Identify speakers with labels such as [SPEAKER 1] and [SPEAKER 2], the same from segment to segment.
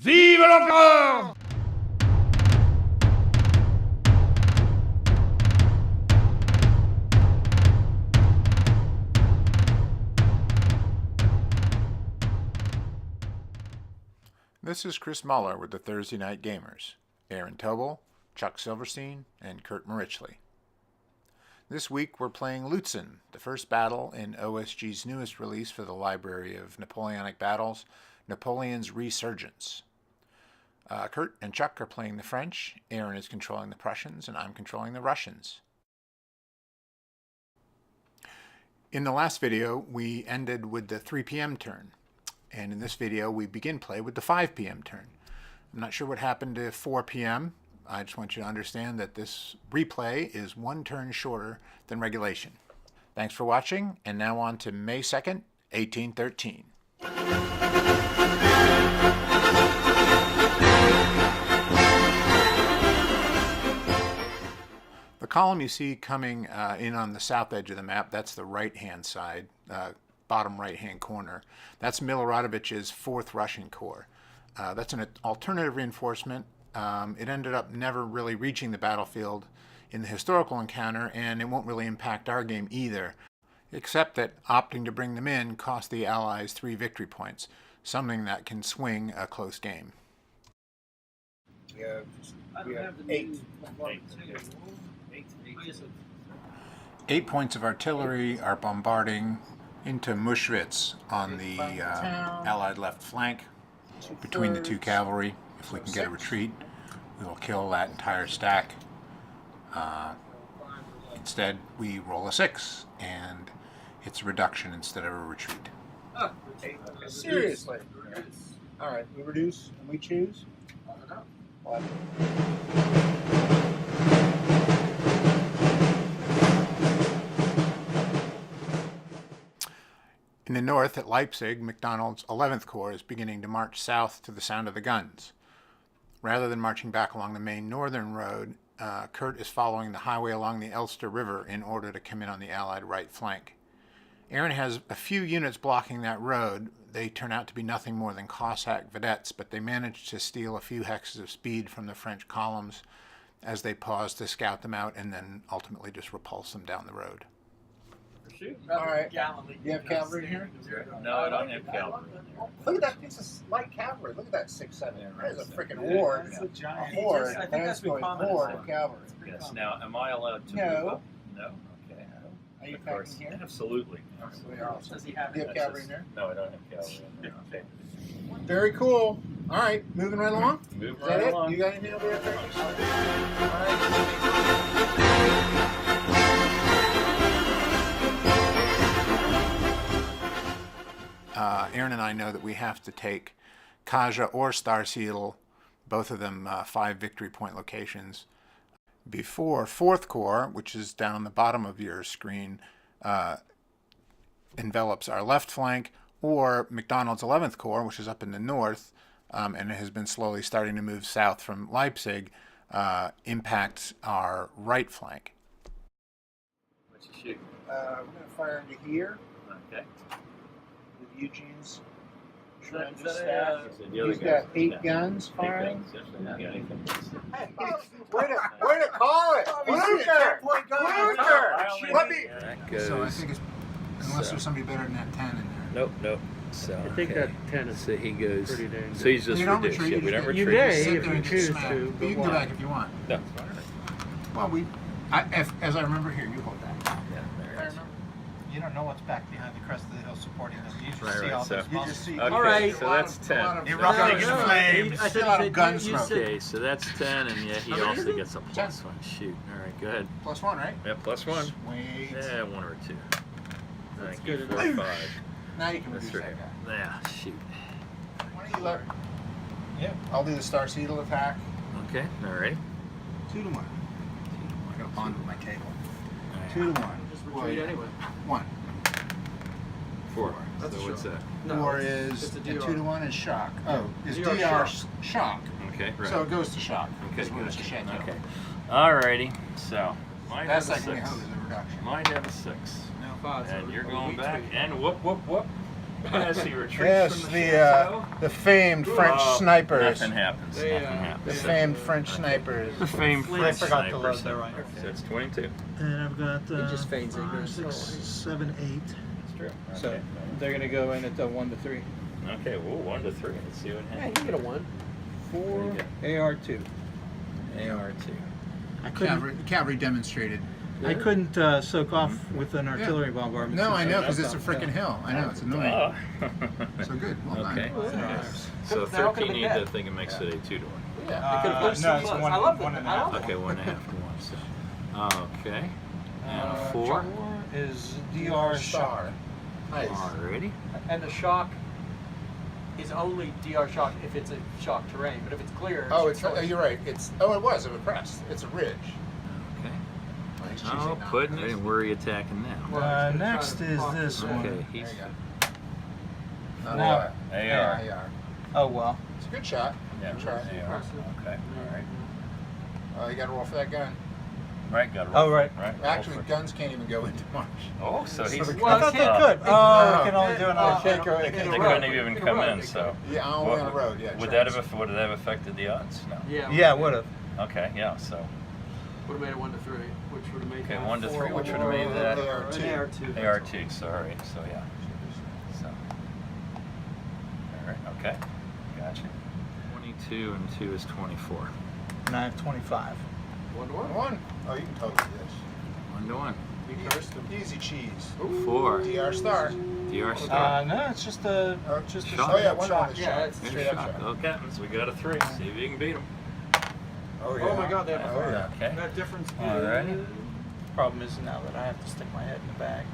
[SPEAKER 1] Vive l'empereur!
[SPEAKER 2] This is Chris Muller with the Thursday Night Gamers, Aaron Tobel, Chuck Silverstein, and Kurt Marichli. This week we're playing Lutzen, the first battle in OSG's newest release for the Library of Napoleonic Battles, Napoleon's Resurgence. Kurt and Chuck are playing the French, Aaron is controlling the Prussians, and I'm controlling the Russians. In the last video, we ended with the 3 p.m. turn. And in this video, we begin play with the 5 p.m. turn. I'm not sure what happened to 4 p.m. I just want you to understand that this replay is 1 turn shorter than regulation. Thanks for watching, and now on to May 2nd, 1813. The column you see coming in on the south edge of the map, that's the right-hand side, bottom right-hand corner. That's Miloradovich's 4th Russian Corps. That's an alternative reinforcement. It ended up never really reaching the battlefield in the historical encounter, and it won't really impact our game either, except that opting to bring them in cost the Allies 3 victory points, something that can swing a close game.
[SPEAKER 3] We have 8.
[SPEAKER 2] 8 points of artillery are bombarding into Muschwitz on the Allied left flank between the 2 cavalry. If we can get a retreat, we will kill that entire stack. Instead, we roll a 6, and it's a reduction instead of a retreat.
[SPEAKER 3] Seriously? All right, we reduce and we choose? What?
[SPEAKER 2] In the north, at Leipzig, MacDonald's 11th Corps is beginning to march south to the sound of the guns. Rather than marching back along the main northern road, Kurt is following the highway along the Elster River in order to come in on the Allied right flank. Aaron has a few units blocking that road. They turn out to be nothing more than Cossack vedettes, but they manage to steal a few hexes of speed from the French columns as they pause to scout them out and then ultimately just repulse them down the road.
[SPEAKER 3] All right. Do you have cavalry in here?
[SPEAKER 4] No, I don't have cavalry.
[SPEAKER 3] Look at that piece of light cavalry. Look at that 6-7. That is a freaking horde.
[SPEAKER 4] It's
[SPEAKER 3] A horde.
[SPEAKER 4] I think
[SPEAKER 3] That's going horde of cavalry.
[SPEAKER 4] Yes. Now, am I allowed to
[SPEAKER 3] No.
[SPEAKER 4] move up? No. Okay.
[SPEAKER 3] Are you
[SPEAKER 4] Of course.
[SPEAKER 3] packing here?
[SPEAKER 4] Absolutely.
[SPEAKER 3] Does he have cavalry in there?
[SPEAKER 4] No, I don't have cavalry in there. Okay.
[SPEAKER 3] Very cool. All right, moving right along.
[SPEAKER 4] Move
[SPEAKER 3] Is that
[SPEAKER 4] right
[SPEAKER 3] it?
[SPEAKER 4] along.
[SPEAKER 3] You got anything over there? All right.
[SPEAKER 2] Aaron and I know that we have to take Kaja or Star Siedel, both of them 5 victory point locations, before 4th Corps, which is down on the bottom of your screen, envelops our left flank, or MacDonald's 11th Corps, which is up in the north, and it has been slowly starting to move south from Leipzig, impacts our right flank.
[SPEAKER 4] What's your shoot?
[SPEAKER 3] We're going to fire into here
[SPEAKER 4] Okay.
[SPEAKER 3] with Eugene's
[SPEAKER 4] Is
[SPEAKER 3] tremendous
[SPEAKER 4] that
[SPEAKER 3] staff.
[SPEAKER 4] the other
[SPEAKER 3] He's
[SPEAKER 4] guy?
[SPEAKER 3] got 8
[SPEAKER 4] Yeah.
[SPEAKER 3] guns
[SPEAKER 4] 8
[SPEAKER 3] firing.
[SPEAKER 4] guns. Yes, I haven't got anything.
[SPEAKER 3] Way to call it! Blucher! Blucher! Let me...
[SPEAKER 4] That goes.
[SPEAKER 2] So I think it's, unless there's somebody better than that 10 in there.
[SPEAKER 4] Nope, nope. So,
[SPEAKER 5] I think
[SPEAKER 4] okay.
[SPEAKER 5] that 10 is
[SPEAKER 4] So he goes.
[SPEAKER 5] pretty dang
[SPEAKER 4] So he's just
[SPEAKER 2] You don't
[SPEAKER 4] reduced.
[SPEAKER 2] retreat,
[SPEAKER 4] Yeah, we don't
[SPEAKER 2] you
[SPEAKER 4] retreat.
[SPEAKER 5] may.
[SPEAKER 2] Sit
[SPEAKER 5] if
[SPEAKER 2] there
[SPEAKER 5] you
[SPEAKER 2] and get
[SPEAKER 5] choose
[SPEAKER 2] smacked.
[SPEAKER 5] to,
[SPEAKER 2] But you can
[SPEAKER 5] but
[SPEAKER 2] go
[SPEAKER 5] why?
[SPEAKER 2] back if you want.
[SPEAKER 4] No.
[SPEAKER 2] Well, as I remember here, you hold that.
[SPEAKER 4] Yeah, there it is.
[SPEAKER 6] You don't know what's back behind the crest of the hill supporting them. You just
[SPEAKER 4] Right,
[SPEAKER 6] see
[SPEAKER 4] right,
[SPEAKER 6] all
[SPEAKER 4] so-
[SPEAKER 6] those
[SPEAKER 3] You
[SPEAKER 6] muscles.
[SPEAKER 3] just see...
[SPEAKER 4] Okay,
[SPEAKER 5] All right.
[SPEAKER 4] so that's 10.
[SPEAKER 3] Erupting in
[SPEAKER 5] No,
[SPEAKER 3] flames.
[SPEAKER 5] I
[SPEAKER 3] Still
[SPEAKER 5] thought
[SPEAKER 3] out
[SPEAKER 5] you
[SPEAKER 3] of
[SPEAKER 5] said
[SPEAKER 3] gun
[SPEAKER 5] you
[SPEAKER 3] smoke.
[SPEAKER 5] said-
[SPEAKER 4] Okay, so that's 10, and yeah, he
[SPEAKER 5] How many
[SPEAKER 4] also
[SPEAKER 5] is it?
[SPEAKER 4] gets a plus 1. Shoot. All right, go ahead.
[SPEAKER 3] +1, right?
[SPEAKER 4] Yeah, plus 1.
[SPEAKER 3] Sweet.
[SPEAKER 4] Yeah, 1 or 2.
[SPEAKER 5] That's
[SPEAKER 4] Thank you.
[SPEAKER 5] good
[SPEAKER 4] 4 or 5.
[SPEAKER 3] Now you can
[SPEAKER 4] That's
[SPEAKER 3] reduce
[SPEAKER 4] right.
[SPEAKER 3] that guy.
[SPEAKER 4] Yeah, shoot.
[SPEAKER 3] Why don't you let...
[SPEAKER 6] Yeah.
[SPEAKER 3] I'll do the Star Siedel attack.
[SPEAKER 4] Okay, all right.
[SPEAKER 3] 2 to 1. I got a bond with my table.
[SPEAKER 4] All right.
[SPEAKER 3] 2 to 1.
[SPEAKER 5] Just retreat anyway.
[SPEAKER 3] 1.
[SPEAKER 4] 4.
[SPEAKER 5] That's
[SPEAKER 4] So what's
[SPEAKER 5] true.
[SPEAKER 4] that?
[SPEAKER 5] No,
[SPEAKER 3] 4
[SPEAKER 5] it's
[SPEAKER 3] is...
[SPEAKER 5] a
[SPEAKER 3] and
[SPEAKER 5] DR.
[SPEAKER 3] 2 to 1 is shock. Oh, is
[SPEAKER 5] DR
[SPEAKER 3] DR
[SPEAKER 5] shock.
[SPEAKER 3] shock.
[SPEAKER 4] Okay, right.
[SPEAKER 3] So it goes to shock.
[SPEAKER 4] Okay,
[SPEAKER 3] It's when it's
[SPEAKER 4] good.
[SPEAKER 3] a chateau.
[SPEAKER 4] Okay. Alrighty. So, might
[SPEAKER 3] That's
[SPEAKER 4] have a
[SPEAKER 3] like when you
[SPEAKER 4] 6.
[SPEAKER 3] hose a reduction.
[SPEAKER 4] Might have a 6.
[SPEAKER 5] Now 5.
[SPEAKER 4] And you're going back, and whoop, whoop, whoop. As he retreats
[SPEAKER 3] Yes,
[SPEAKER 4] from the chateau.
[SPEAKER 3] the famed French
[SPEAKER 4] Oh,
[SPEAKER 3] snipers.
[SPEAKER 4] Nothing happens.
[SPEAKER 6] They,
[SPEAKER 4] Nothing
[SPEAKER 3] The
[SPEAKER 4] happens.
[SPEAKER 3] famed French snipers.
[SPEAKER 4] The famed
[SPEAKER 6] I
[SPEAKER 4] French
[SPEAKER 6] forgot to
[SPEAKER 4] snipers.
[SPEAKER 6] load that right.
[SPEAKER 4] So it's 22.
[SPEAKER 6] And I've got
[SPEAKER 1] He just feigns
[SPEAKER 6] 5,
[SPEAKER 1] ignorance.
[SPEAKER 6] 6, 7, 8.
[SPEAKER 4] That's true.
[SPEAKER 5] So
[SPEAKER 4] Okay.
[SPEAKER 5] they're gonna go in at the 1 to 3.
[SPEAKER 4] Okay, well, 1 to 3. Let's see what
[SPEAKER 1] Yeah, you
[SPEAKER 4] happens.
[SPEAKER 1] can get a 1.
[SPEAKER 5] 4
[SPEAKER 4] There
[SPEAKER 5] AR2.
[SPEAKER 4] AR2.
[SPEAKER 6] I
[SPEAKER 2] Cavalry demonstrated.
[SPEAKER 6] I couldn't soak off with an artillery bombardment.
[SPEAKER 2] No, I
[SPEAKER 6] since
[SPEAKER 2] know,
[SPEAKER 6] I
[SPEAKER 2] because it's a
[SPEAKER 6] left
[SPEAKER 2] freaking
[SPEAKER 6] them.
[SPEAKER 2] hill. I know, it's annoying.
[SPEAKER 4] Oh.
[SPEAKER 2] So good. Well done.
[SPEAKER 4] Okay.
[SPEAKER 1] Yeah.
[SPEAKER 4] So
[SPEAKER 1] They all could've
[SPEAKER 4] 13,
[SPEAKER 1] been
[SPEAKER 4] you
[SPEAKER 1] dead.
[SPEAKER 4] think it makes it a 2 to 1.
[SPEAKER 1] Yeah, they could have pushed
[SPEAKER 5] no,
[SPEAKER 1] some
[SPEAKER 5] it's
[SPEAKER 1] plus.
[SPEAKER 5] one-
[SPEAKER 1] I love
[SPEAKER 5] one
[SPEAKER 1] that.
[SPEAKER 5] and a
[SPEAKER 1] I
[SPEAKER 5] half.
[SPEAKER 1] love
[SPEAKER 4] Okay, 1.5 to 1. So. Okay. And a 4.
[SPEAKER 5] 4 is DR
[SPEAKER 3] Star. Nice.
[SPEAKER 4] Alrighty.
[SPEAKER 1] And the shock is only DR shock if it's a shock terrain, but if it's clear.
[SPEAKER 3] Oh,
[SPEAKER 1] it's
[SPEAKER 3] you're right. It was a crest. It's a ridge.
[SPEAKER 4] Okay.
[SPEAKER 3] Well, he's
[SPEAKER 4] Oh,
[SPEAKER 3] choosing not
[SPEAKER 4] putting
[SPEAKER 3] to.
[SPEAKER 4] it in. Where are you attacking now?
[SPEAKER 6] Uh, next is this
[SPEAKER 4] Okay,
[SPEAKER 6] one.
[SPEAKER 4] he's
[SPEAKER 3] There you go.
[SPEAKER 5] Now-
[SPEAKER 4] AR.
[SPEAKER 3] Yeah.
[SPEAKER 5] Oh, well.
[SPEAKER 3] It's a good shot.
[SPEAKER 4] Yeah,
[SPEAKER 3] Good try.
[SPEAKER 4] AR. Okay, alright.
[SPEAKER 3] You got to roll for that gun.
[SPEAKER 4] Right, got it.
[SPEAKER 5] Oh, right.
[SPEAKER 3] Actually, guns can't even go into March.
[SPEAKER 4] Oh, so he's.
[SPEAKER 3] So the
[SPEAKER 1] Well,
[SPEAKER 5] I thought they
[SPEAKER 1] yeah.
[SPEAKER 5] could. Oh, they can only do
[SPEAKER 1] Uh,
[SPEAKER 5] another
[SPEAKER 3] can't go-
[SPEAKER 5] they
[SPEAKER 3] they
[SPEAKER 5] can
[SPEAKER 4] They
[SPEAKER 5] do
[SPEAKER 4] couldn't
[SPEAKER 5] road.
[SPEAKER 4] even
[SPEAKER 1] In a
[SPEAKER 4] come
[SPEAKER 1] road,
[SPEAKER 4] in,
[SPEAKER 1] they
[SPEAKER 4] so.
[SPEAKER 3] Yeah, only on the road. Yeah.
[SPEAKER 4] Would
[SPEAKER 3] trains.
[SPEAKER 4] would that have affected the odds? No.
[SPEAKER 1] Yeah.
[SPEAKER 5] Yeah, would have.
[SPEAKER 4] Okay, yeah, so.
[SPEAKER 1] Would have made it 1 to 3, which would have made
[SPEAKER 4] Okay,
[SPEAKER 1] that
[SPEAKER 4] 1 to
[SPEAKER 1] 4
[SPEAKER 4] 3, which would have
[SPEAKER 1] or
[SPEAKER 4] made that
[SPEAKER 3] AR2.
[SPEAKER 1] an AR2.
[SPEAKER 4] AR2, so alright, so yeah. So. Alright, okay. Gotcha. 22 and 2 is 24.
[SPEAKER 5] And I have 25.
[SPEAKER 1] 1 to 1.
[SPEAKER 3] One. Oh, you can totally do this.
[SPEAKER 4] 1 to 1.
[SPEAKER 1] You cursed him.
[SPEAKER 3] Easy cheese.
[SPEAKER 4] 4.
[SPEAKER 3] DR star.
[SPEAKER 4] DR star.
[SPEAKER 5] No, it's just a
[SPEAKER 4] Shot.
[SPEAKER 3] Oh yeah, one
[SPEAKER 1] Shot,
[SPEAKER 3] on the
[SPEAKER 1] yeah,
[SPEAKER 3] shot.
[SPEAKER 1] it's
[SPEAKER 3] Straight
[SPEAKER 4] Shot.
[SPEAKER 3] up shot.
[SPEAKER 4] Okay, so we got a 3. See if you can beat him.
[SPEAKER 3] Oh
[SPEAKER 1] Oh my god, they have
[SPEAKER 3] Oh yeah.
[SPEAKER 4] Okay.
[SPEAKER 1] that difference.
[SPEAKER 4] Alrighty.
[SPEAKER 5] problem is now that I have to stick my head in the bag.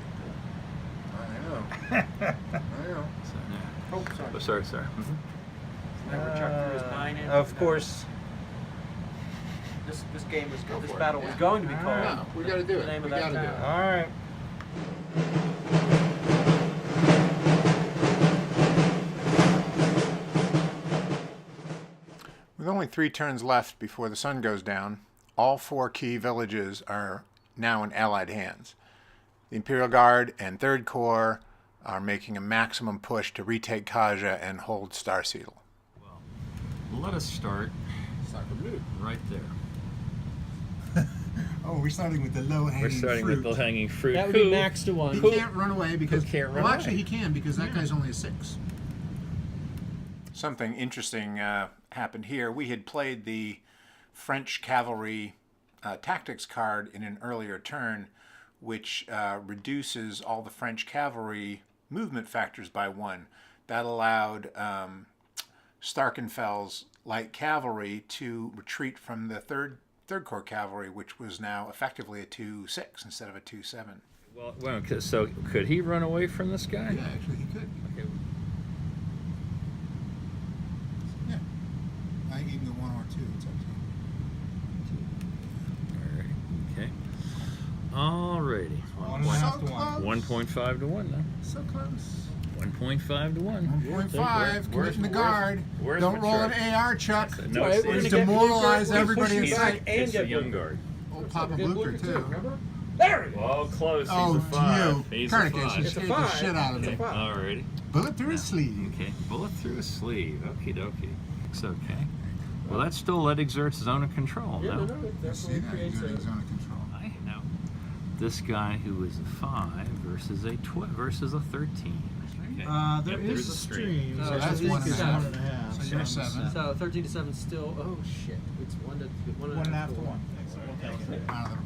[SPEAKER 3] I know. I know.
[SPEAKER 4] So, yeah.
[SPEAKER 1] Oh, sorry.
[SPEAKER 4] Oh, sorry.
[SPEAKER 1] Never checked through his 9 in.
[SPEAKER 5] Of course.
[SPEAKER 1] This game was
[SPEAKER 3] Go
[SPEAKER 1] this
[SPEAKER 3] for it.
[SPEAKER 1] battle was
[SPEAKER 3] Yeah.
[SPEAKER 1] going to be called.
[SPEAKER 3] No, we gotta do
[SPEAKER 1] the
[SPEAKER 3] it.
[SPEAKER 1] name
[SPEAKER 3] We
[SPEAKER 1] of that
[SPEAKER 3] gotta do
[SPEAKER 1] town.
[SPEAKER 3] it.
[SPEAKER 5] All right.
[SPEAKER 2] With only 3 turns left before the sun goes down, all 4 key villages are now in Allied hands. The Imperial Guard and 3rd Corps are making a maximum push to retake Kaja and hold Star Siedel.
[SPEAKER 4] Well, let us start right there.
[SPEAKER 2] Oh, we're starting with the low-hanging
[SPEAKER 4] We're starting with the hanging fruit.
[SPEAKER 1] That would be max to 1.
[SPEAKER 2] He can't run away because
[SPEAKER 4] can't run
[SPEAKER 2] well, actually
[SPEAKER 4] away?
[SPEAKER 2] he can because that guy's only a 6. Something interesting happened here. We had played the French cavalry tactics card in an earlier turn, which reduces all the French cavalry movement factors by 1. That allowed Starkenfeld's light cavalry to retreat from the third Corps cavalry, which was now effectively a 2-6 instead of a 2-7.
[SPEAKER 4] Well, so could he run away from this guy?
[SPEAKER 2] Yeah, actually he could.
[SPEAKER 4] Okay.
[SPEAKER 2] Yeah. I think you can go 1 or 2. It's up to you.
[SPEAKER 4] Alrighty. Okay. Alrighty.
[SPEAKER 5] 1.5 to 1.
[SPEAKER 4] 1.5 to 1 now.
[SPEAKER 2] So close.
[SPEAKER 4] 1.5 to 1.
[SPEAKER 2] 1.5. Committing the guard.
[SPEAKER 4] where's
[SPEAKER 2] Don't roll an
[SPEAKER 4] maturity?
[SPEAKER 2] AR, Chuck.
[SPEAKER 4] No,
[SPEAKER 1] Right,
[SPEAKER 4] it's,
[SPEAKER 1] we're
[SPEAKER 2] It's
[SPEAKER 1] gonna get
[SPEAKER 2] demoralize
[SPEAKER 1] Blucher.
[SPEAKER 2] everybody in
[SPEAKER 1] He's
[SPEAKER 2] sight.
[SPEAKER 4] it's
[SPEAKER 1] and
[SPEAKER 4] the young guard.
[SPEAKER 2] Old Papa Blucher, too.
[SPEAKER 1] Remember? There he
[SPEAKER 4] Well, close. He's
[SPEAKER 2] Oh,
[SPEAKER 4] a 5.
[SPEAKER 2] you.
[SPEAKER 4] He's
[SPEAKER 2] Copernicus,
[SPEAKER 4] a
[SPEAKER 2] you
[SPEAKER 4] 5.
[SPEAKER 1] It's a
[SPEAKER 2] scared the
[SPEAKER 1] 5.
[SPEAKER 2] shit out of
[SPEAKER 1] It's a
[SPEAKER 2] me.
[SPEAKER 1] 5.
[SPEAKER 4] Alrighty.
[SPEAKER 2] Bullet through his sleeve.
[SPEAKER 4] Okay. Bullet through his sleeve. Okie dokie. It's okay. Well, that still let exert zone of control.
[SPEAKER 1] Yeah,
[SPEAKER 4] no?
[SPEAKER 1] no, it
[SPEAKER 2] You see
[SPEAKER 1] definitely
[SPEAKER 2] that?
[SPEAKER 1] creates
[SPEAKER 2] He's got
[SPEAKER 1] a...
[SPEAKER 2] his zone of control.
[SPEAKER 4] I know. This guy who is a 5 versus a 12 versus a 13. Okay.
[SPEAKER 6] There
[SPEAKER 4] Yep,
[SPEAKER 6] is
[SPEAKER 4] there's
[SPEAKER 6] a stream.
[SPEAKER 1] So
[SPEAKER 6] so
[SPEAKER 1] that's
[SPEAKER 6] I think
[SPEAKER 2] 1.5.
[SPEAKER 6] it's 1.5.
[SPEAKER 2] So you're 7.
[SPEAKER 1] So 13 to 7 still. Oh shit! It's 1 to
[SPEAKER 5] 1.5 to 1.
[SPEAKER 2] Out of the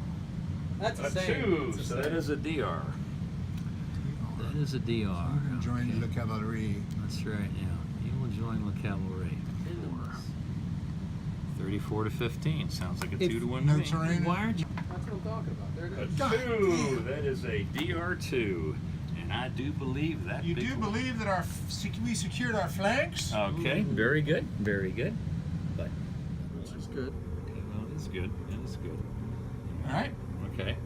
[SPEAKER 1] That's
[SPEAKER 4] A
[SPEAKER 1] the same.
[SPEAKER 4] 2,
[SPEAKER 1] It's the
[SPEAKER 4] so
[SPEAKER 1] same.
[SPEAKER 4] that is a DR. That is a DR.
[SPEAKER 2] Join
[SPEAKER 4] Okay.
[SPEAKER 2] Le Cavalerie.
[SPEAKER 4] That's right, yeah. You will join Le Cavalry. 34 to 15. Sounds like a 2 to 1
[SPEAKER 2] No
[SPEAKER 4] to me.
[SPEAKER 2] terrain.
[SPEAKER 1] Why aren't you? That's what I'm talking about. There it is.
[SPEAKER 2] God
[SPEAKER 4] 2. That is a DR2. And I do believe that.
[SPEAKER 2] You
[SPEAKER 4] big
[SPEAKER 2] do
[SPEAKER 4] one.
[SPEAKER 2] believe that we secured our flanks?
[SPEAKER 4] Okay, very good. Very good. But,
[SPEAKER 1] Which is good.
[SPEAKER 4] well, it's good. It is good.
[SPEAKER 2] All right.
[SPEAKER 4] Okay.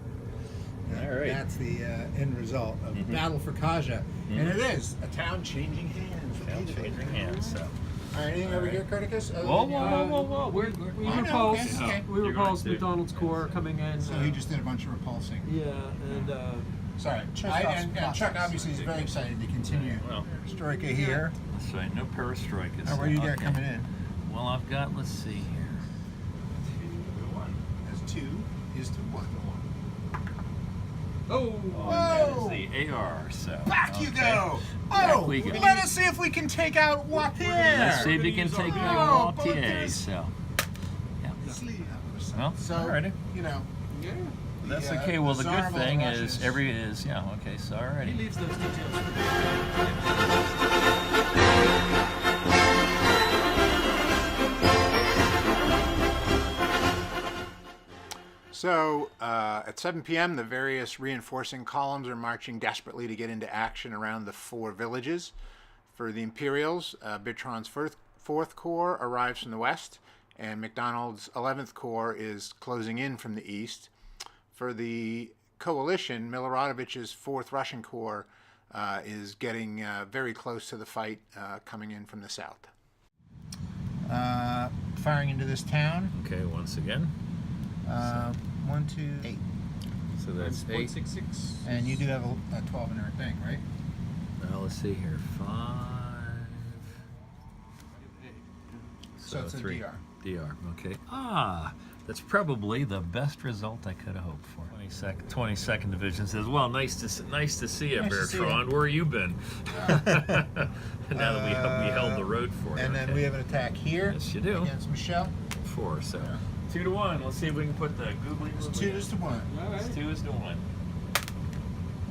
[SPEAKER 4] All right.
[SPEAKER 2] That's the end result of the battle for Kaja. And it is a town changing hands.
[SPEAKER 4] Now changing hands, so.
[SPEAKER 2] All right, anything over here, Copernicus? Other
[SPEAKER 4] Whoa,
[SPEAKER 2] than,
[SPEAKER 4] whoa.
[SPEAKER 1] We
[SPEAKER 2] I know,
[SPEAKER 1] repulsed.
[SPEAKER 2] okay, okay.
[SPEAKER 1] We
[SPEAKER 4] You're
[SPEAKER 1] repulsed
[SPEAKER 4] going to-
[SPEAKER 1] McDonald's Corps coming in.
[SPEAKER 2] So he just did a bunch of repulsing.
[SPEAKER 1] Yeah, and
[SPEAKER 2] Sorry.
[SPEAKER 6] Chester's
[SPEAKER 2] And Chuck
[SPEAKER 6] process.
[SPEAKER 2] obviously is very excited to continue.
[SPEAKER 4] Well,
[SPEAKER 2] Perestroika here.
[SPEAKER 4] that's right. No perestroika.
[SPEAKER 2] Where you got
[SPEAKER 4] Okay.
[SPEAKER 2] coming in?
[SPEAKER 4] Well, I've got, let's see here. 2-1.
[SPEAKER 2] As 2 is to 1.
[SPEAKER 1] Oh!
[SPEAKER 4] Oh, and that is the AR, so.
[SPEAKER 2] Back you
[SPEAKER 4] okay.
[SPEAKER 2] go!
[SPEAKER 4] Back
[SPEAKER 2] Oh!
[SPEAKER 4] we go.
[SPEAKER 2] Let us see if we can take out Wapier!
[SPEAKER 4] Let's see if you can take that
[SPEAKER 2] Oh,
[SPEAKER 4] Waltier,
[SPEAKER 2] Bunkers.
[SPEAKER 4] so. Yeah.
[SPEAKER 2] Well,
[SPEAKER 4] So, alrighty.
[SPEAKER 2] you know.
[SPEAKER 1] Yeah.
[SPEAKER 4] That's
[SPEAKER 2] the,
[SPEAKER 4] okay. Well, the
[SPEAKER 2] Tsar
[SPEAKER 4] good
[SPEAKER 2] of all
[SPEAKER 4] thing
[SPEAKER 2] Russians.
[SPEAKER 4] is yeah, okay, so
[SPEAKER 1] He
[SPEAKER 4] alrighty.
[SPEAKER 1] leaves those details.
[SPEAKER 2] So, at 7 p.m., the various reinforcing columns are marching desperately to get into action around the 4 villages. For the Imperials, Bertrand's 4th Corps arrives from the west, and MacDonald's 11th Corps is closing in from the east. For the coalition, Miloradovich's 4th Russian Corps is getting very close to the fight coming in from the south. Firing into this town.
[SPEAKER 4] Okay, once again.
[SPEAKER 2] 1, 2, 8.
[SPEAKER 4] So that's 8.
[SPEAKER 1] 166.
[SPEAKER 2] And you do have a 12 in our thing, right?
[SPEAKER 4] Now let's see here. 5.
[SPEAKER 2] So it's a
[SPEAKER 4] 3.
[SPEAKER 2] DR.
[SPEAKER 4] DR, okay. That's probably the best result I could have hoped for. 22nd Division says, "Well, nice to see you,
[SPEAKER 2] Nice to see
[SPEAKER 4] Bertrand. Where you been?" Now that we held the road for you.
[SPEAKER 2] And then we have an attack here.
[SPEAKER 4] Yes, you do.
[SPEAKER 2] Against Michelle.
[SPEAKER 4] 4. So 2-1. Let's see if we can put the googly.
[SPEAKER 2] It's 2 is to 1.
[SPEAKER 4] It's 2 is to 1.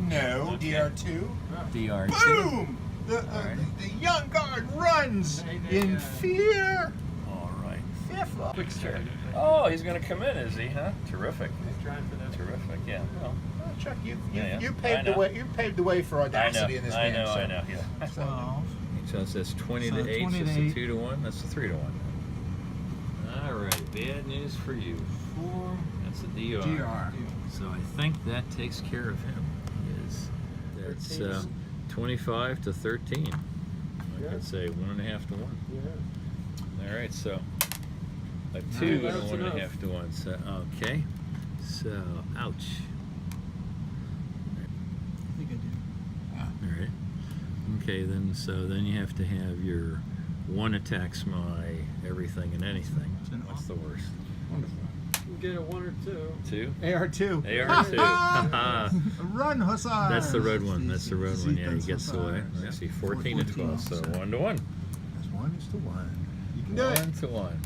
[SPEAKER 2] No,
[SPEAKER 4] Okay.
[SPEAKER 2] DR2.
[SPEAKER 4] DR2.
[SPEAKER 2] Boom!
[SPEAKER 4] Alright.
[SPEAKER 2] The young guard runs
[SPEAKER 1] They,
[SPEAKER 2] in fear.
[SPEAKER 4] All right.
[SPEAKER 2] Fearful.
[SPEAKER 1] Quick start.
[SPEAKER 4] Oh, he's going to come in, is he? Huh? Terrific.
[SPEAKER 1] He's trying for that.
[SPEAKER 4] Terrific. Yeah. Well,
[SPEAKER 2] Oh, Chuck, you
[SPEAKER 4] Yeah,
[SPEAKER 2] you
[SPEAKER 4] I
[SPEAKER 2] paved the
[SPEAKER 4] know.
[SPEAKER 2] way. You paved the way for audacity in this
[SPEAKER 4] I
[SPEAKER 2] game.
[SPEAKER 4] know.
[SPEAKER 2] so.
[SPEAKER 4] I know. Yeah.
[SPEAKER 6] 12.
[SPEAKER 4] So it says 20
[SPEAKER 6] So
[SPEAKER 4] to 8.
[SPEAKER 6] 20 to
[SPEAKER 4] That's a
[SPEAKER 6] 8.
[SPEAKER 4] 2 to 1. That's a 3 to 1. All right. Bad news for you. 4. That's a DR.
[SPEAKER 2] DR.
[SPEAKER 4] So I think that takes care of him. That's 25 to 13. I could say 1.5 to 1.
[SPEAKER 1] Yeah.
[SPEAKER 4] All right. So a 2 and a
[SPEAKER 1] That's
[SPEAKER 4] 1.5
[SPEAKER 1] enough.
[SPEAKER 4] to 1. So okay. So ouch.
[SPEAKER 6] I think I do.
[SPEAKER 4] All right. Okay, then then you have to have your 1 attacks my everything and anything. What's the worst?
[SPEAKER 1] You get a 1 or 2.
[SPEAKER 4] 2?
[SPEAKER 2] AR2.
[SPEAKER 4] AR2. Haha.
[SPEAKER 2] Run, hussars!
[SPEAKER 4] That's the red one. That's the red one. Yeah, he gets away.
[SPEAKER 2] Hussars.
[SPEAKER 4] Let's see, 14 and 12. So 1 to 1.
[SPEAKER 2] That's 1 is to 1. You can do it.
[SPEAKER 4] 1 to 1.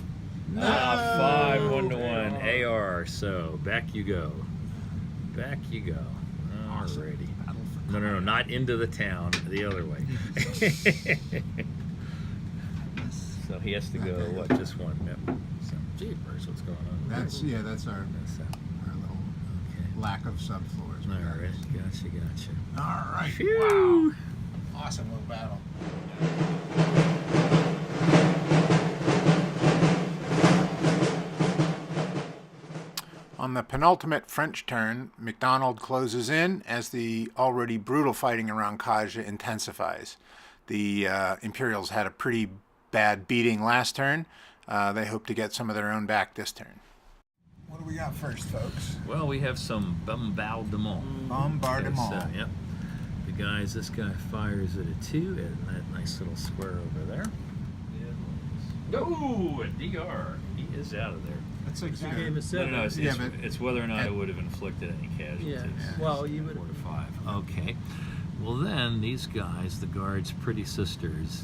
[SPEAKER 2] No.
[SPEAKER 4] 5, 1 to 1. AR. So back you go. Back you go. Alrighty. No, not into the town. The other way. So he has to go, what, just 1? Yep. So, jeepers, what's going on?
[SPEAKER 2] That's our
[SPEAKER 4] That's,
[SPEAKER 2] little
[SPEAKER 4] okay.
[SPEAKER 2] lack of subfloors.
[SPEAKER 4] All right. Gotcha.
[SPEAKER 2] All right.
[SPEAKER 4] Phew.
[SPEAKER 2] Wow. Awesome little battle. On the penultimate French turn, MacDonald closes in as the already brutal fighting around Kaja intensifies. The Imperials had a pretty bad beating last turn. They hope to get some of their own back this turn. What do we got first, folks?
[SPEAKER 4] Well, we have some bombardement.
[SPEAKER 2] Bombardement.
[SPEAKER 4] Okay, so, yep. This guy fires at a 2 at that nice little square over there. No, a DR. He is out of there.
[SPEAKER 6] That's
[SPEAKER 1] Game
[SPEAKER 6] exactly.
[SPEAKER 1] is
[SPEAKER 4] No,
[SPEAKER 1] 7.
[SPEAKER 4] no,
[SPEAKER 2] Yeah, but-
[SPEAKER 4] it's whether or not it would have inflicted any casualties.
[SPEAKER 1] Yeah. Well, you would.
[SPEAKER 4] 4 to 5. Okay. Well, then these guys, the guards, pretty sisters,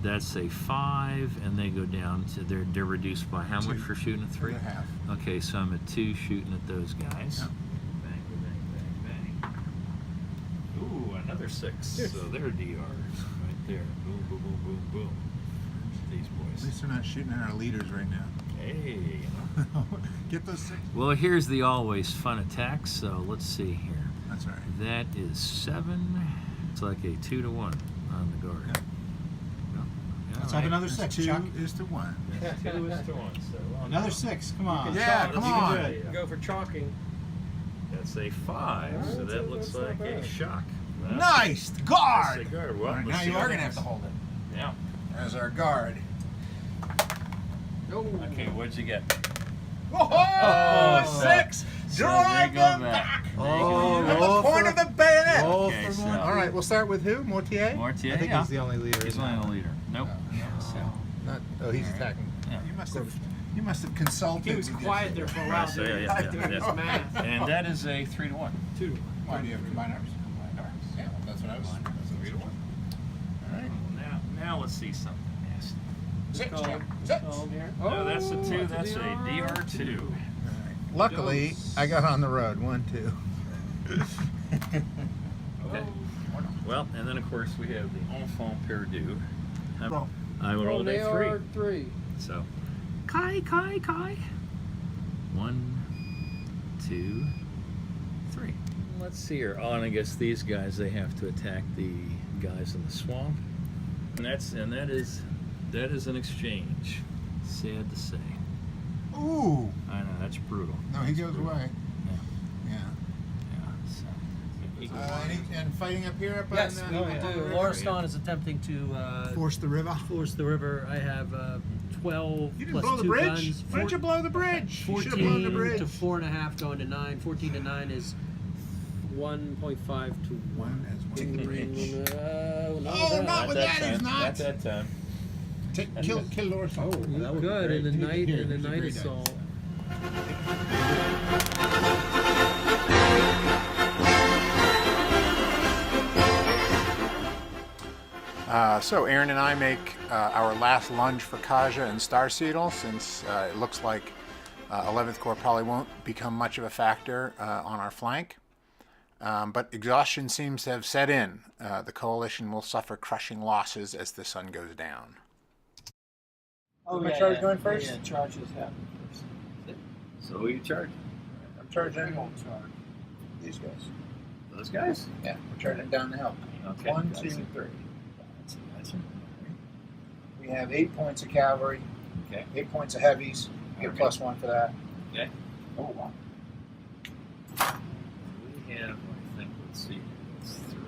[SPEAKER 4] that's a 5, and they go down to they're reduced by how much
[SPEAKER 2] 2.
[SPEAKER 4] for shooting a 3?
[SPEAKER 2] 3.5.
[SPEAKER 4] Okay, so I'm at 2 shooting at those guys.
[SPEAKER 2] Yep.
[SPEAKER 4] Bang, bang, bang, bang. Ooh, another 6. So they're DRs right there. Boom, boom, boom, boom, boom. These
[SPEAKER 2] At
[SPEAKER 4] boys.
[SPEAKER 2] least they're not shooting at our leaders right now.
[SPEAKER 4] Hey.
[SPEAKER 2] Get those 6.
[SPEAKER 4] Well, here's the always fun attack. So let's see here.
[SPEAKER 2] That's all right.
[SPEAKER 4] That is 7. It's like a 2 to 1 on the guard.
[SPEAKER 2] Yep.
[SPEAKER 6] Let's have another 6,
[SPEAKER 2] 2
[SPEAKER 6] Chuck.
[SPEAKER 2] is to 1.
[SPEAKER 4] 2 is to 1. So
[SPEAKER 6] Another 6. Come on.
[SPEAKER 2] Yeah,
[SPEAKER 1] Chalk.
[SPEAKER 2] come
[SPEAKER 1] You can
[SPEAKER 2] on.
[SPEAKER 1] do it. You can go for chalking.
[SPEAKER 4] That's a 5. So
[SPEAKER 1] that's
[SPEAKER 4] that looks
[SPEAKER 1] not
[SPEAKER 4] like a
[SPEAKER 1] bad.
[SPEAKER 4] shock.
[SPEAKER 2] Nice!
[SPEAKER 4] That's a
[SPEAKER 2] Guard!
[SPEAKER 4] guard. Well,
[SPEAKER 2] All right,
[SPEAKER 4] let's
[SPEAKER 2] now
[SPEAKER 4] see
[SPEAKER 2] you
[SPEAKER 4] what
[SPEAKER 2] are going to have
[SPEAKER 4] happens.
[SPEAKER 2] to hold it.
[SPEAKER 4] Yeah.
[SPEAKER 2] As our guard.
[SPEAKER 1] No.
[SPEAKER 4] Okay, what'd you get?
[SPEAKER 2] Oh,
[SPEAKER 4] so-
[SPEAKER 2] 6!
[SPEAKER 4] so
[SPEAKER 2] Drive
[SPEAKER 4] there you go
[SPEAKER 2] them
[SPEAKER 4] back.
[SPEAKER 2] back!
[SPEAKER 4] There you
[SPEAKER 2] Oh,
[SPEAKER 4] go.
[SPEAKER 2] at the point of the bayonet! we'll start with who? Mortier?
[SPEAKER 4] Mortier,
[SPEAKER 6] I think
[SPEAKER 4] yeah.
[SPEAKER 6] he's the only leader.
[SPEAKER 4] He's the only leader. Nope. So,
[SPEAKER 6] Not, oh, he's attacking.
[SPEAKER 4] yeah.
[SPEAKER 2] You must have consulted.
[SPEAKER 1] He was quiet there for a while.
[SPEAKER 4] So, yeah,
[SPEAKER 1] doing his math.
[SPEAKER 4] And that is a 3-1.
[SPEAKER 1] 2.
[SPEAKER 2] Why do you have combined arms? Yeah, well, that's what I was. That's a 3-1. All right.
[SPEAKER 4] Now let's see something nasty.
[SPEAKER 2] Zip,
[SPEAKER 1] Call.
[SPEAKER 2] zip, zip.
[SPEAKER 1] Call here.
[SPEAKER 4] No, that's a 2. That's a
[SPEAKER 1] DR.
[SPEAKER 4] DR2.
[SPEAKER 2] Luckily, I got on the road. 1, 2.
[SPEAKER 4] Okay. Well, and then of course we have the enfant perdu.
[SPEAKER 2] Roll.
[SPEAKER 4] I would roll a 3.
[SPEAKER 1] 3.
[SPEAKER 4] So, Kai. 1, 2, 3. Let's see here. Oh, and I guess these guys, they have to attack the guys in the swamp. And that is an exchange. Sad to say.
[SPEAKER 2] Ooh.
[SPEAKER 4] I know, that's brutal.
[SPEAKER 2] No, he goes away. Yeah.
[SPEAKER 4] So,
[SPEAKER 2] And fighting up here, up
[SPEAKER 1] Yes,
[SPEAKER 2] on
[SPEAKER 1] we
[SPEAKER 2] the
[SPEAKER 1] will do.
[SPEAKER 2] river?
[SPEAKER 1] Loriston is attempting to
[SPEAKER 2] Force the river.
[SPEAKER 1] force the river. I have 12
[SPEAKER 2] You didn't
[SPEAKER 1] plus
[SPEAKER 2] blow the
[SPEAKER 1] 2
[SPEAKER 2] bridge.
[SPEAKER 1] guns.
[SPEAKER 2] Why didn't you blow the bridge? You should have blown the
[SPEAKER 1] 14
[SPEAKER 2] bridge.
[SPEAKER 1] to 4.5 going to 9. 14 to 9 is 1.5 to 1.
[SPEAKER 2] Take the bridge.
[SPEAKER 1] No,
[SPEAKER 2] Oh,
[SPEAKER 1] that.
[SPEAKER 2] not with that, he's not.
[SPEAKER 4] Not that time.
[SPEAKER 2] Kill Loriston.
[SPEAKER 1] Oh, that would good. And the night assault.
[SPEAKER 2] So Aaron and I make our last lunge for Kaja and Star Siedel, since it looks like 11th Corps probably won't become much of a factor on our flank. But exhaustion seems to have set in. The coalition will suffer crushing losses as the sun goes down.
[SPEAKER 3] Oh, my charge going first?
[SPEAKER 1] Yeah, charges happen first.
[SPEAKER 4] So who you charge?
[SPEAKER 3] I'm charging these guys.
[SPEAKER 4] Those guys?
[SPEAKER 3] Yeah, we're charging down the hill.
[SPEAKER 4] Okay.
[SPEAKER 3] 1, 2, 3. We have 8 points of cavalry.
[SPEAKER 4] Okay.
[SPEAKER 3] 8 points of heavies. You get
[SPEAKER 4] Okay.
[SPEAKER 3] +1 for that.
[SPEAKER 4] Okay.
[SPEAKER 3] Oh, wow.
[SPEAKER 4] We have, I think, let's see, it's 3.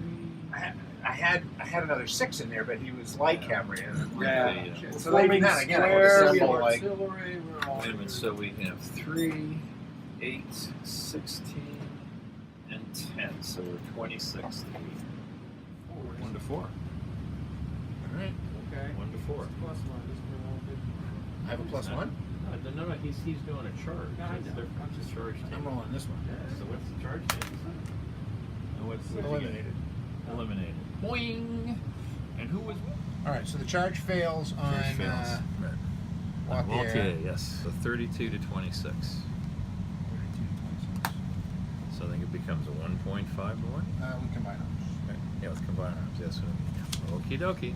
[SPEAKER 3] I had another 6 in there, but he was light cavalry.
[SPEAKER 4] Yeah.
[SPEAKER 3] So even then, again, I would assemble like.
[SPEAKER 1] Artillery, we're all
[SPEAKER 4] Wait a minute, so we have 3, 8, 16, and 10. So we're 26. 1 to 4.
[SPEAKER 2] All right.
[SPEAKER 1] Okay.
[SPEAKER 4] 1 to 4.
[SPEAKER 1] Plus 1.
[SPEAKER 2] I have a +1.
[SPEAKER 4] No, he's doing a charge. That's different. It's a charge
[SPEAKER 2] I'm rolling this one.
[SPEAKER 4] Yeah, so what's the charge take? And what's the
[SPEAKER 2] Eliminated.
[SPEAKER 4] Eliminated. Boing! And who was...
[SPEAKER 2] All right, so the charge fails on
[SPEAKER 4] Charge fails.
[SPEAKER 2] Waltier.
[SPEAKER 4] Yes. So 32 to 26. So I think it becomes a 1.5 more.
[SPEAKER 2] We combine arms.
[SPEAKER 4] Right. Yeah, with combined arms. Yes. Okie dokie.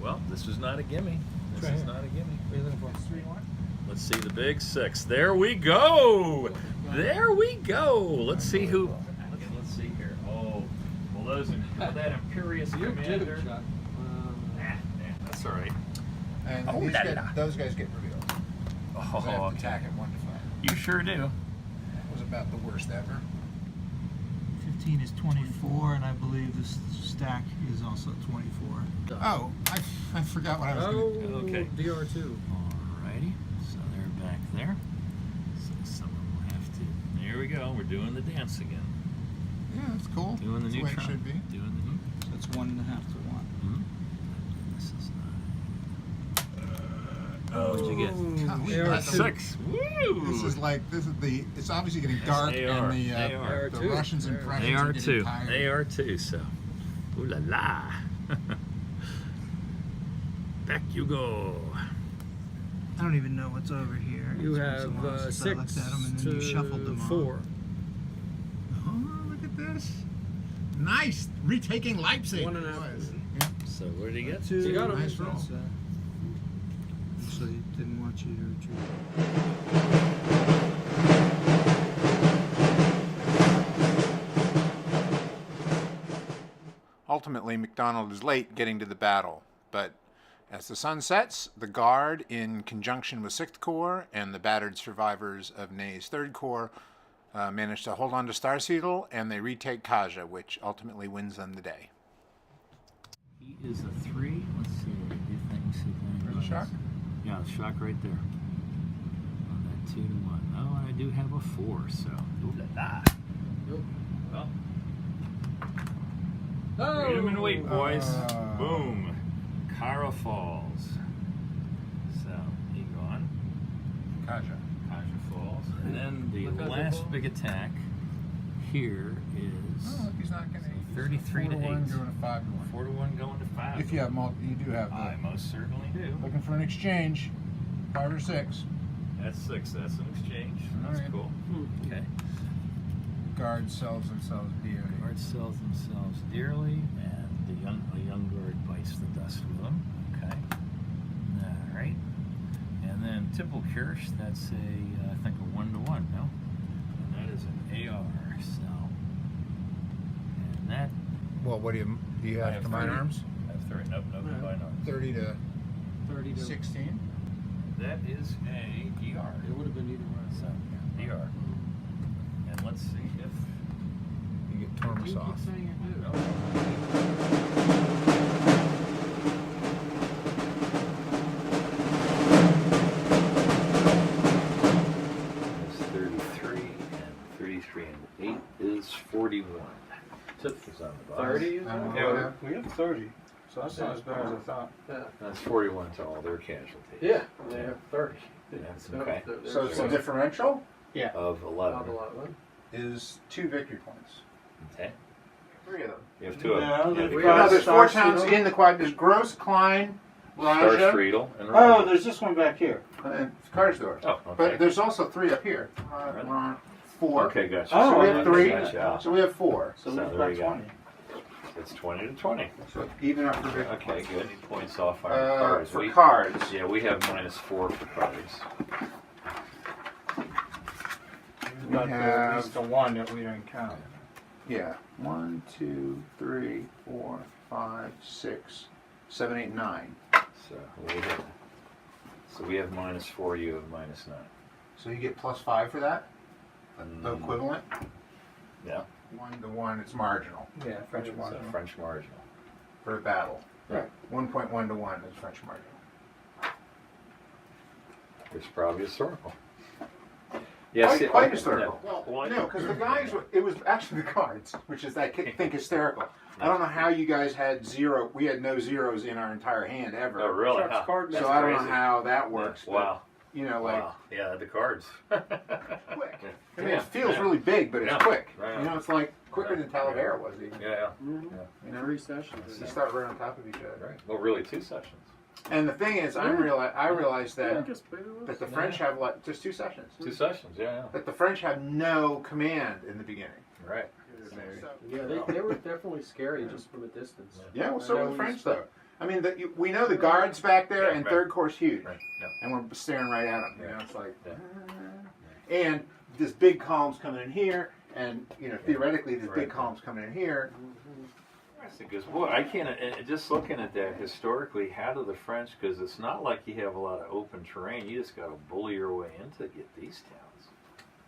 [SPEAKER 4] Well, this was not a gimme. This is not a gimme.
[SPEAKER 6] What are you looking for? 3-1?
[SPEAKER 4] Let's see the big 6. There we go. There we go. Let's see who. Let's see here. Oh, well, that imperious commander.
[SPEAKER 1] Chuck.
[SPEAKER 4] That's all right.
[SPEAKER 2] And
[SPEAKER 4] Oh,
[SPEAKER 2] those guys get revealed. So I have to
[SPEAKER 4] Oh,
[SPEAKER 2] attack at 1 to 5.
[SPEAKER 4] you sure do.
[SPEAKER 2] That was about the worst ever.
[SPEAKER 6] 15 is 24, and I believe this stack is also 24.
[SPEAKER 2] Oh, I forgot what I was going to do.
[SPEAKER 4] Okay.
[SPEAKER 1] DR2.
[SPEAKER 4] Alrighty. So they're back there. So someone will have to. There we go. We're doing the dance again.
[SPEAKER 2] Yeah, that's cool.
[SPEAKER 4] Doing the
[SPEAKER 2] That's the way it
[SPEAKER 4] neutron.
[SPEAKER 2] should be.
[SPEAKER 4] Doing the new.
[SPEAKER 6] So it's 1.5 to 1.
[SPEAKER 4] This is not. What'd you get?
[SPEAKER 2] God, we
[SPEAKER 1] AR2.
[SPEAKER 2] got the-
[SPEAKER 4] 6. Woo!
[SPEAKER 2] It's obviously getting dark,
[SPEAKER 4] AR.
[SPEAKER 2] and the
[SPEAKER 1] AR2.
[SPEAKER 2] Russians and Prussians are getting
[SPEAKER 4] AR2.
[SPEAKER 2] tired.
[SPEAKER 4] AR2. So, ooh la la. Back you go.
[SPEAKER 6] I don't even know what's over here.
[SPEAKER 1] You
[SPEAKER 6] It's been
[SPEAKER 1] have
[SPEAKER 6] so long since I
[SPEAKER 1] 6
[SPEAKER 6] looked at 'em, and then
[SPEAKER 1] to
[SPEAKER 6] you shuffled them all.
[SPEAKER 1] 4.
[SPEAKER 2] Oh, look at this. Nice. Retaking Leipzig.
[SPEAKER 1] 1.5.
[SPEAKER 2] Boys.
[SPEAKER 4] So where did he get?
[SPEAKER 1] You got him.
[SPEAKER 2] Nice roll.
[SPEAKER 6] Actually, didn't want you to retreat.
[SPEAKER 2] Ultimately, MacDonald is late getting to the battle, but as the sun sets, the Guard, in conjunction with 6th Corps and the battered survivors of Ney's 3rd Corps, manage to hold on to Star Siedel, and they retake Kaja, which ultimately wins them the day.
[SPEAKER 4] He is a 3. Let's see. What do you think?
[SPEAKER 2] There's a shock?
[SPEAKER 4] Yeah, the shock right there. On that 2 to 1. Oh, and I do have a 4. So, ooh la la.
[SPEAKER 1] Yep.
[SPEAKER 4] Well, Read 'em and wait, boys. Boom. Kara Falls. So, Egon.
[SPEAKER 2] Kaja.
[SPEAKER 4] Kaja Falls. And then the
[SPEAKER 1] Look at
[SPEAKER 4] last
[SPEAKER 1] the
[SPEAKER 4] big attack here is
[SPEAKER 2] Oh, look, he's not going to.
[SPEAKER 4] 33 to 8.
[SPEAKER 2] Going to 5 to 1.
[SPEAKER 4] 4 to 1 going to 5.
[SPEAKER 2] If you have you do have.
[SPEAKER 4] I most certainly do.
[SPEAKER 2] Looking for an exchange. 5 or 6.
[SPEAKER 4] That's 6. That's an exchange. That's
[SPEAKER 2] Alright.
[SPEAKER 4] cool. Okay.
[SPEAKER 2] Guard sells themselves dearly.
[SPEAKER 4] Guards sells themselves dearly, and a young guard bites the dust with them. Okay. All right. And then Tipple Kirsch, that's I think a 1-to-1, no? And that is an AR. So, and that
[SPEAKER 2] Well, what do you
[SPEAKER 4] I
[SPEAKER 2] have? Combined
[SPEAKER 4] 30.
[SPEAKER 2] arms?
[SPEAKER 4] I have 30. Nope, no combined arms.
[SPEAKER 2] 30 to
[SPEAKER 1] 30 to
[SPEAKER 2] 16.
[SPEAKER 4] That is a DR.
[SPEAKER 1] It would have been either way.
[SPEAKER 4] So DR. And let's see if
[SPEAKER 2] You get
[SPEAKER 1] You
[SPEAKER 2] Tormus
[SPEAKER 1] keep
[SPEAKER 2] off.
[SPEAKER 1] saying you do.
[SPEAKER 4] it's 33 and 33 and 8 is 41. Tip is on the bottom.
[SPEAKER 1] 30?
[SPEAKER 5] Yeah, we have 30. So that's not as bad as I thought.
[SPEAKER 1] Yeah.
[SPEAKER 4] That's 41 to all their casualties.
[SPEAKER 1] Yeah, they have 30.
[SPEAKER 4] That's okay.
[SPEAKER 3] So it's a differential
[SPEAKER 4] Of 11.
[SPEAKER 1] Not a lot, huh?
[SPEAKER 3] is 2 victory points.
[SPEAKER 4] Okay.
[SPEAKER 3] 3 of them.
[SPEAKER 4] You have 2 of
[SPEAKER 5] No,
[SPEAKER 4] them.
[SPEAKER 5] there's
[SPEAKER 4] You
[SPEAKER 5] five.
[SPEAKER 4] have
[SPEAKER 3] No, there's 4
[SPEAKER 5] Star
[SPEAKER 3] towns
[SPEAKER 5] Siedel?
[SPEAKER 3] in the quad. There's Gross, Klein,
[SPEAKER 4] Star
[SPEAKER 3] Raja,
[SPEAKER 4] Friedel and
[SPEAKER 5] Oh,
[SPEAKER 4] Raja.
[SPEAKER 5] there's this one back here.
[SPEAKER 3] and Karsdorf.
[SPEAKER 4] Oh, okay.
[SPEAKER 3] But there's also 3 up here.
[SPEAKER 4] Really?
[SPEAKER 3] 4.
[SPEAKER 4] Okay, gotcha.
[SPEAKER 5] Oh,
[SPEAKER 3] So we have 3.
[SPEAKER 4] Gotcha.
[SPEAKER 3] So we have 4.
[SPEAKER 5] So
[SPEAKER 4] So
[SPEAKER 5] we've
[SPEAKER 4] there
[SPEAKER 5] got
[SPEAKER 4] you go.
[SPEAKER 5] 20.
[SPEAKER 4] It's 20 to 20.
[SPEAKER 3] So even up for victory.
[SPEAKER 4] Okay, good. Points off our cards.
[SPEAKER 3] For cards.
[SPEAKER 4] Yeah, we have -4 for cards.
[SPEAKER 5] We've got at least the one that we didn't count.
[SPEAKER 3] Yeah. 1, 2, 3, 4, 5, 6, 7, 8, 9.
[SPEAKER 4] So we have -4. You have -9.
[SPEAKER 3] So you get +5 for that?
[SPEAKER 4] And
[SPEAKER 3] The equivalent?
[SPEAKER 4] Yeah.
[SPEAKER 3] 1 to 1, it's marginal
[SPEAKER 5] Yeah, French
[SPEAKER 4] So
[SPEAKER 5] marginal.
[SPEAKER 4] French marginal.
[SPEAKER 3] for a battle.
[SPEAKER 5] Right.
[SPEAKER 3] 1.1 to 1 is French marginal.
[SPEAKER 4] It's probably historical. Yes,
[SPEAKER 3] Quite historical.
[SPEAKER 4] Well,
[SPEAKER 3] No, because the guys, it was actually the cards, which is, I think, hysterical. I don't know how you guys had 0, we had no zeros in our entire hand ever.
[SPEAKER 4] Oh, really?
[SPEAKER 1] Sharp's
[SPEAKER 4] Huh.
[SPEAKER 1] card,
[SPEAKER 3] So
[SPEAKER 4] That's
[SPEAKER 3] I don't know
[SPEAKER 4] crazy.
[SPEAKER 3] how that works. But,
[SPEAKER 4] Wow.
[SPEAKER 3] you know, like,
[SPEAKER 4] Wow. Yeah, the cards.
[SPEAKER 3] quick. I mean,
[SPEAKER 4] Yeah,
[SPEAKER 3] it feels
[SPEAKER 4] yeah.
[SPEAKER 3] really big, but it's
[SPEAKER 4] Yeah.
[SPEAKER 3] quick.
[SPEAKER 4] Right.
[SPEAKER 3] You know, it's like quicker than Talavera was even.
[SPEAKER 4] Yeah,
[SPEAKER 1] Mm-hmm.
[SPEAKER 3] You know,
[SPEAKER 1] 3 sessions.
[SPEAKER 3] you start right on top of each other.
[SPEAKER 4] right. Well, really, 2 sessions.
[SPEAKER 3] And the thing is, I realized
[SPEAKER 1] I
[SPEAKER 3] that
[SPEAKER 1] guess maybe it was.
[SPEAKER 3] that the French have like just 2 sessions.
[SPEAKER 4] 2 sessions, yeah.
[SPEAKER 3] That the French have no command in the beginning.
[SPEAKER 4] Right.
[SPEAKER 1] Yeah, they were definitely scary just from a distance.
[SPEAKER 3] Yeah, well, so
[SPEAKER 1] I
[SPEAKER 3] were
[SPEAKER 1] know
[SPEAKER 3] the French
[SPEAKER 1] he's-
[SPEAKER 3] though. I mean, we know the guards back there,
[SPEAKER 4] Yeah,
[SPEAKER 3] and
[SPEAKER 4] right.
[SPEAKER 3] third corps huge,
[SPEAKER 4] Right. Yeah.
[SPEAKER 3] and we're staring right at them. You know, it's like,
[SPEAKER 4] Yeah.
[SPEAKER 3] and this big column's coming in here, and you know, theoretically, this big
[SPEAKER 4] Right.
[SPEAKER 3] column's coming in here.
[SPEAKER 4] Because, boy, I can't, just looking at that historically, how do the French, because it's not like you have a lot of open terrain, you just got to bully your way in to get these towns.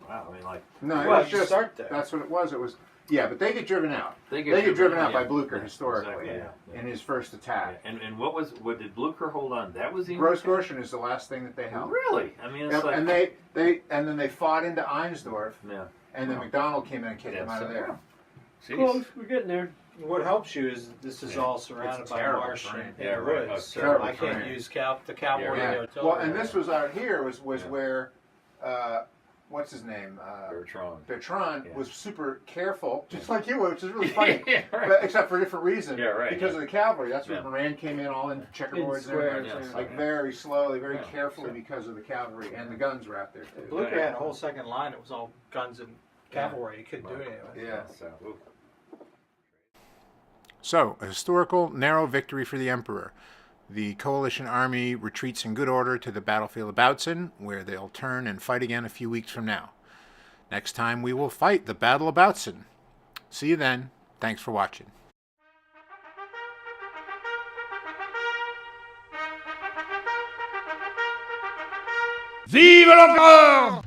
[SPEAKER 4] Wow, I mean, like,
[SPEAKER 3] No, it
[SPEAKER 5] Well,
[SPEAKER 3] was
[SPEAKER 5] you
[SPEAKER 3] just
[SPEAKER 5] start there.
[SPEAKER 3] that's what it was. It was but they get driven out.
[SPEAKER 4] they
[SPEAKER 3] They get driven out by
[SPEAKER 4] yeah.
[SPEAKER 3] Blucher
[SPEAKER 4] Yeah,
[SPEAKER 3] historically
[SPEAKER 4] exactly, yeah.
[SPEAKER 3] in his first
[SPEAKER 4] Yeah.
[SPEAKER 3] attack.
[SPEAKER 4] And what did Blucher hold on? That was the
[SPEAKER 3] Grossgorschen is the last thing that they held.
[SPEAKER 4] Really? I mean, it's
[SPEAKER 3] Yep,
[SPEAKER 4] like,
[SPEAKER 3] and then they fought into Einsdorf,
[SPEAKER 4] yeah.
[SPEAKER 3] and then McDonald came in and kicked
[SPEAKER 4] Yeah,
[SPEAKER 3] them out of
[SPEAKER 4] so-
[SPEAKER 3] there.
[SPEAKER 4] Jeez.
[SPEAKER 1] Close, we're getting there.
[SPEAKER 5] What helps you is this is
[SPEAKER 4] Yeah.
[SPEAKER 5] all surrounded
[SPEAKER 3] It's
[SPEAKER 5] by
[SPEAKER 3] terrible
[SPEAKER 5] marsh
[SPEAKER 3] terrain.
[SPEAKER 5] and
[SPEAKER 4] Yeah, right.
[SPEAKER 5] woods,
[SPEAKER 4] Oh,
[SPEAKER 5] so
[SPEAKER 3] terrible
[SPEAKER 5] I can't
[SPEAKER 3] terrain.
[SPEAKER 5] use the cavalry
[SPEAKER 3] Yeah.
[SPEAKER 5] and the artillery.
[SPEAKER 3] Well, and this was out here was
[SPEAKER 4] Yeah.
[SPEAKER 3] where, what's his name?
[SPEAKER 4] Bertrand.
[SPEAKER 3] Bertrand
[SPEAKER 4] Yeah.
[SPEAKER 3] was super careful, just like you were, which is really funny.
[SPEAKER 4] Yeah, right.
[SPEAKER 3] But except for a different reason.
[SPEAKER 4] Yeah, right,
[SPEAKER 3] Because
[SPEAKER 4] yeah.
[SPEAKER 3] of the cavalry. That's where
[SPEAKER 4] Yeah.
[SPEAKER 3] Moran came in all in checkerboards and
[SPEAKER 1] squares,
[SPEAKER 3] everything.
[SPEAKER 4] yeah.
[SPEAKER 3] Like very slowly, very
[SPEAKER 4] Yeah,
[SPEAKER 3] carefully
[SPEAKER 4] sure.
[SPEAKER 3] because of the cavalry. And the guns were out there too.
[SPEAKER 5] Blucher had a whole second line that was all guns and cavalry. You couldn't do
[SPEAKER 4] Right.
[SPEAKER 5] anything.
[SPEAKER 3] Yeah.
[SPEAKER 4] So, ooh.
[SPEAKER 2] So, a historical, narrow victory for the Emperor. The coalition army retreats in good order to the battlefield of Bautzen, where they'll turn and fight again a few weeks from now. Next time we will fight the Battle of Bautzen. See you then. Thanks for watching.
[SPEAKER 7] Vive l'empereur!